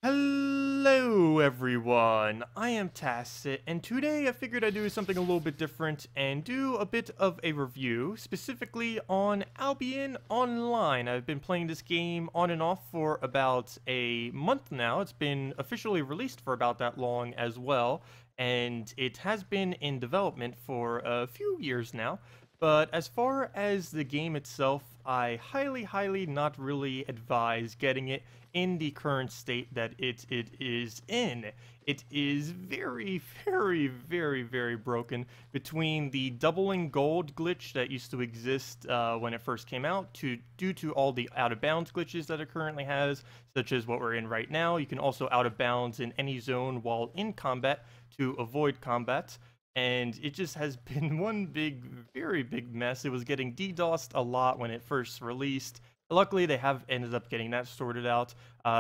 Hello everyone, I am Tacit, and today I figured I'd do something a little bit different and do a bit of a review, specifically on Albion Online. I've been playing this game on and off for about a month now. It's been officially released for about that long as well, and it has been in development for a few years now. But as far as the game itself, I highly not really advise getting it in the current state that it is in. It is very broken between the doubling gold glitch that used to exist when it first came out due to all the out of bounds glitches that it currently has, such as what we're in right now. You can also out of bounds in any zone while in combat to avoid combat. And it just has been one very big mess. It was getting DDoSed a lot when it first released. Luckily, they have ended up getting that sorted out.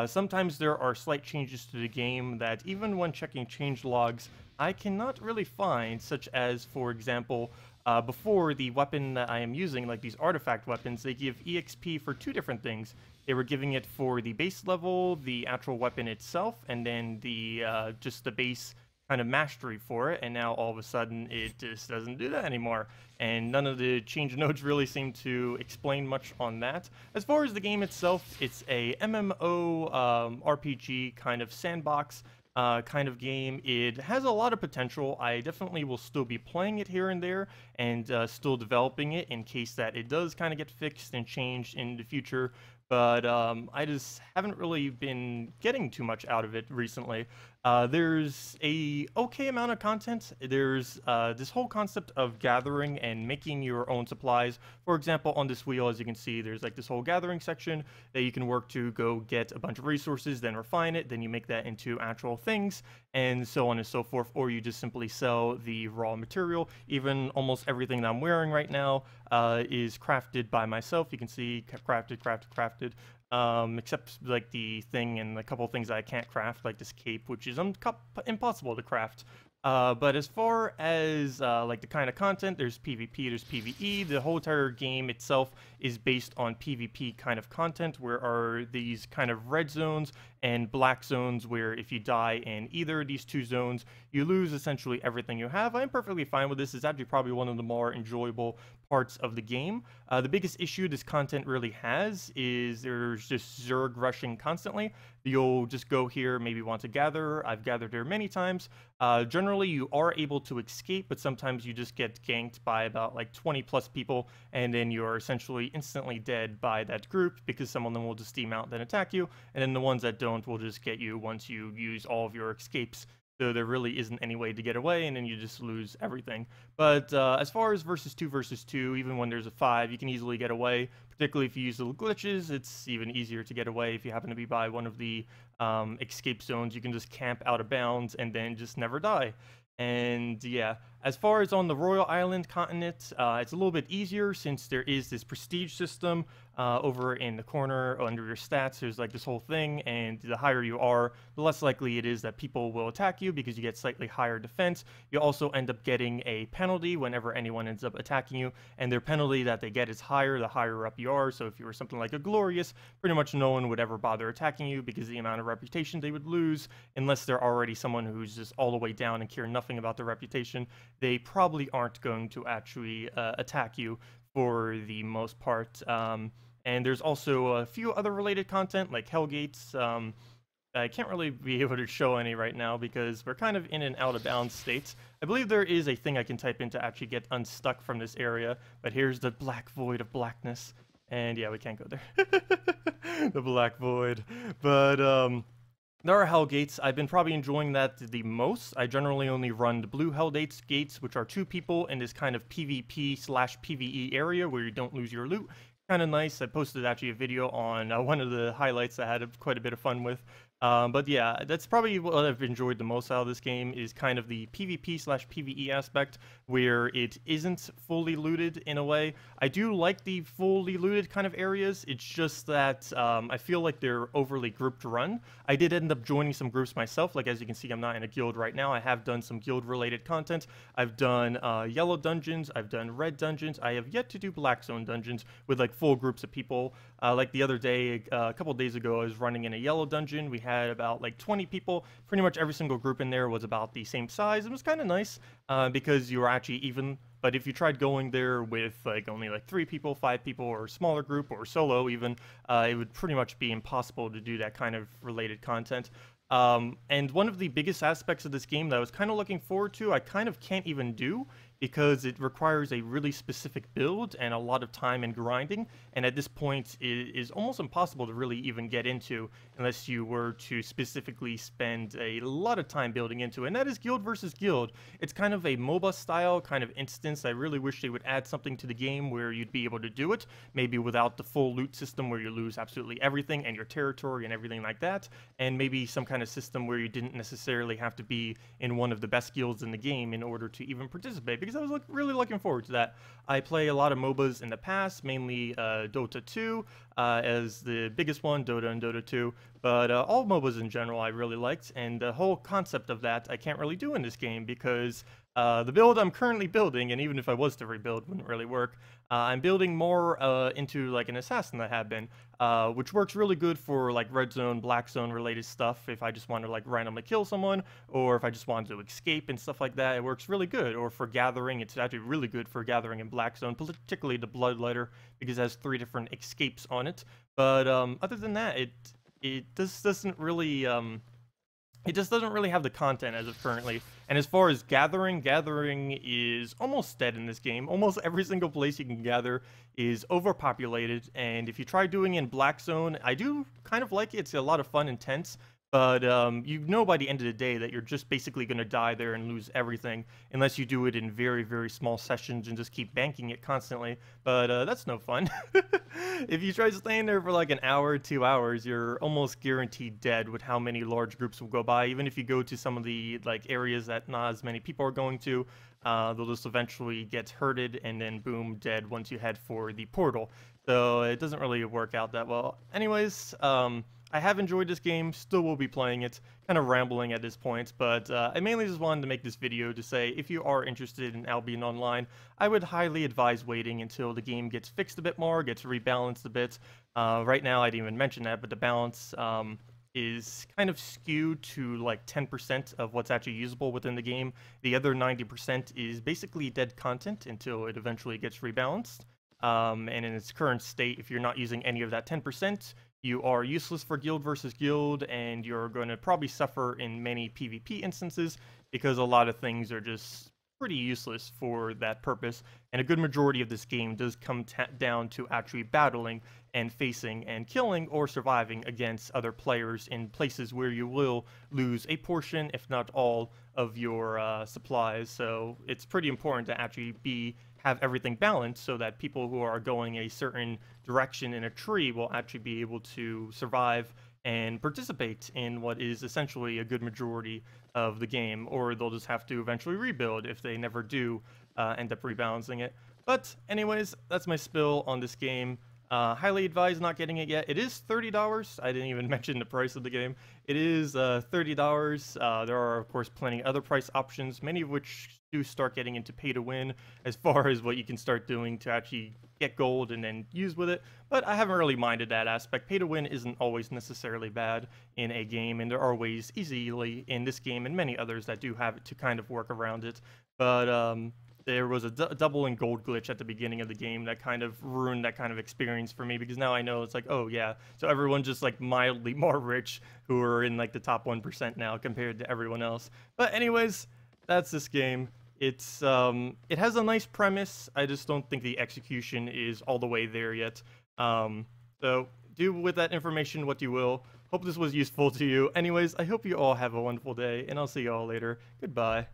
Sometimes there are slight changes to the game that even when checking change logs, I cannot really find, such as, for example, before the weapon that I am using, like these artifact weapons, they give EXP for two different things. They were giving it for the base level, the actual weapon itself, and then the just the base kind of mastery for it, and now all of a sudden it just doesn't do that anymore, and none of the change nodes really seem to explain much on that. As far as the game itself, it's a MMO RPG kind of sandbox kind of game. It has a lot of potential. I definitely will still be playing it here and there and still developing it in case that it does kind of get fixed and changed in the future. But I just haven't really been getting too much out of it recently. There's a okay amount of content. There's this whole concept of gathering and making your own supplies. For example, on this wheel, as you can see, there's like this whole gathering section that you can work to go get a bunch of resources, then refine it, then you make that into actual things, and so on and so forth. Or you just simply sell the raw material. Even almost everything that I'm wearing right now is crafted by myself. You can see crafted. Except like the thing and a couple of things I can't craft, like this cape, which is impossible to craft. But as far as like the kind of content, there's PvP, there's PvE. The whole entire game itself is based on PvP kind of content, where are these kind of red zones and black zones where if you die in either of these two zones, you lose essentially everything you have. I'm perfectly fine with this. It's actually probably one of the more enjoyable parts of the game. The biggest issue this content really has is there's just Zerg rushing constantly. You'll just go here, maybe want to gather. I've gathered here many times. Generally, you are able to escape, but sometimes you just get ganked by about like 20 plus people, and then you're essentially instantly dead by that group because some of them will just demount and attack you, and then the ones that don't will just get you once you use all of your escapes. So there really isn't any way to get away, and then you just lose everything. But as far as versus 2, even when there's a 5, you can easily get away. Particularly if you use the glitches, it's even easier to get away. If you happen to be by one of the escape zones, you can just camp out of bounds and then just never die. And yeah, as far as on the Royal Island continent, it's a little bit easier since there is this prestige system over in the corner under your stats. There's like this whole thing, and the higher you are, the less likely it is that people will attack you because you get slightly higher defense. You also end up getting a penalty whenever anyone ends up attacking you, and their penalty that they get is higher the higher up you are. So if you were something like a Glorious, pretty much no one would ever bother attacking you because the amount of reputation they would lose, unless they're already someone who's just all the way down and care nothing about their reputation, they probably aren't going to actually attack you for the most part. And there's also a few other related content like Hellgates. I can't really be able to show any right now because we're kind of in an out of bounds state. I believe there is a thing I can type in to actually get unstuck from this area, but here's the black void of blackness. And yeah, we can't go there. The black void. But there are Hell Gates. I've been probably enjoying that the most. I generally only run the blue Hell Gates, which are 2 people in this kind of PvP/PvE area where you don't lose your loot. Kind of nice. I posted actually a video on one of the highlights I had quite a bit of fun with. But yeah, that's probably what I've enjoyed the most out of this game, is kind of the PvP/PvE aspect, where it isn't fully looted in a way. I do like the fully looted kind of areas. It's just that I feel like they're overly grouped run. I did end up joining some groups myself. Like, as you can see, I'm not in a guild right now. I have done some guild related content. I've done yellow dungeons. I've done red dungeons. I have yet to do black zone dungeons with like full groups of people. Like the other day, a couple days ago, I was running in a yellow dungeon. We had about like 20 people. Pretty much every single group in there was about the same size. It was kind of nice because you were actually even. But if you tried going there with like only like 3 people, 5 people, or a smaller group, or solo even, it would pretty much be impossible to do that kind of related content. And one of the biggest aspects of this game that I was kind of looking forward to, I kind of can't even do because it requires a really specific build and a lot of time and grinding, and at this point it is almost impossible to really even get into unless you were to specifically spend a lot of time building into it, and that is Guild versus Guild. It's kind of a MOBA style kind of instance. I really wish they would add something to the game where you'd be able to do it, maybe without the full loot system where you lose absolutely everything and your territory and everything like that, and maybe some kind of system where you didn't necessarily have to be in one of the best guilds in the game in order to even participate, because I was really looking forward to that. I play a lot of MOBAs in the past, mainly Dota 2 as the biggest one, Dota and Dota 2, but all MOBAs in general I really liked, and the whole concept of that I can't really do in this game because the build I'm currently building, and even if I was to rebuild, wouldn't really work. I'm building more into like an assassin I have been, which works really good for like red zone, black zone related stuff. If I just want to like randomly kill someone, or if I just want to escape and stuff like that, it works really good. Or for gathering, it's actually really good for gathering in black zone, particularly the bloodletter, because it has 3 different escapes on it. But other than that, it just doesn't really it just doesn't really have the content as of currently. And as far as gathering is almost dead in this game. Almost every single place you can gather is overpopulated, and if you try doing it in Black Zone, I do kind of like it. It's a lot of fun and tense, but you know by the end of the day that you're just basically going to die there and lose everything unless you do it in very, very small sessions and just keep banking it constantly. But that's no fun. If you try staying there for like an hour, 2 hours, you're almost guaranteed dead with how many large groups will go by. Even if you go to some of the like areas that not as many people are going to, they'll just eventually get herded and then boom, dead once you head for the portal. So it doesn't really work out that well. Anyways, I have enjoyed this game, still will be playing it, kind of rambling at this point, but I mainly just wanted to make this video to say if you are interested in Albion Online, I would highly advise waiting until the game gets fixed a bit more, gets rebalanced a bit. Right now, I didn't even mention that, but the balance is kind of skewed to like 10% of what's actually usable within the game. The other 90% is basically dead content until it eventually gets rebalanced. And in its current state, if you're not using any of that 10%, you are useless for Guild versus Guild, and you're going to probably suffer in many PvP instances because a lot of things are just pretty useless for that purpose. And a good majority of this game does come down to actually battling and facing and killing or surviving against other players in places where you will lose a portion, if not all, of your supplies. So it's pretty important to actually have everything balanced so that people who are going a certain direction in a tree will actually be able to survive and participate in what is essentially a good majority of the game, or they'll just have to eventually rebuild if they never do end up rebalancing it. But anyways, that's my spill on this game. Highly advise not getting it yet. It is $30. I didn't even mention the price of the game. It is $30. There are, of course, plenty of other price options, many of which do start getting into pay to win as far as what you can start doing to actually get gold and then use with it. But I haven't really minded that aspect. Pay to win isn't always necessarily bad in a game, and there are ways easily in this game and many others that do have it to kind of work around it. But there was a doubling gold glitch at the beginning of the game that kind of ruined that kind of experience for me, because now I know it's like, oh yeah, so everyone's just like mildly more rich who are in like the top 1% now compared to everyone else. But anyways, that's this game. It's it has a nice premise. I just don't think the execution is all the way there yet. So do with that information what you will. Hope this was useful to you. Anyways, I hope you all have a wonderful day, and I'll see you all later. Goodbye.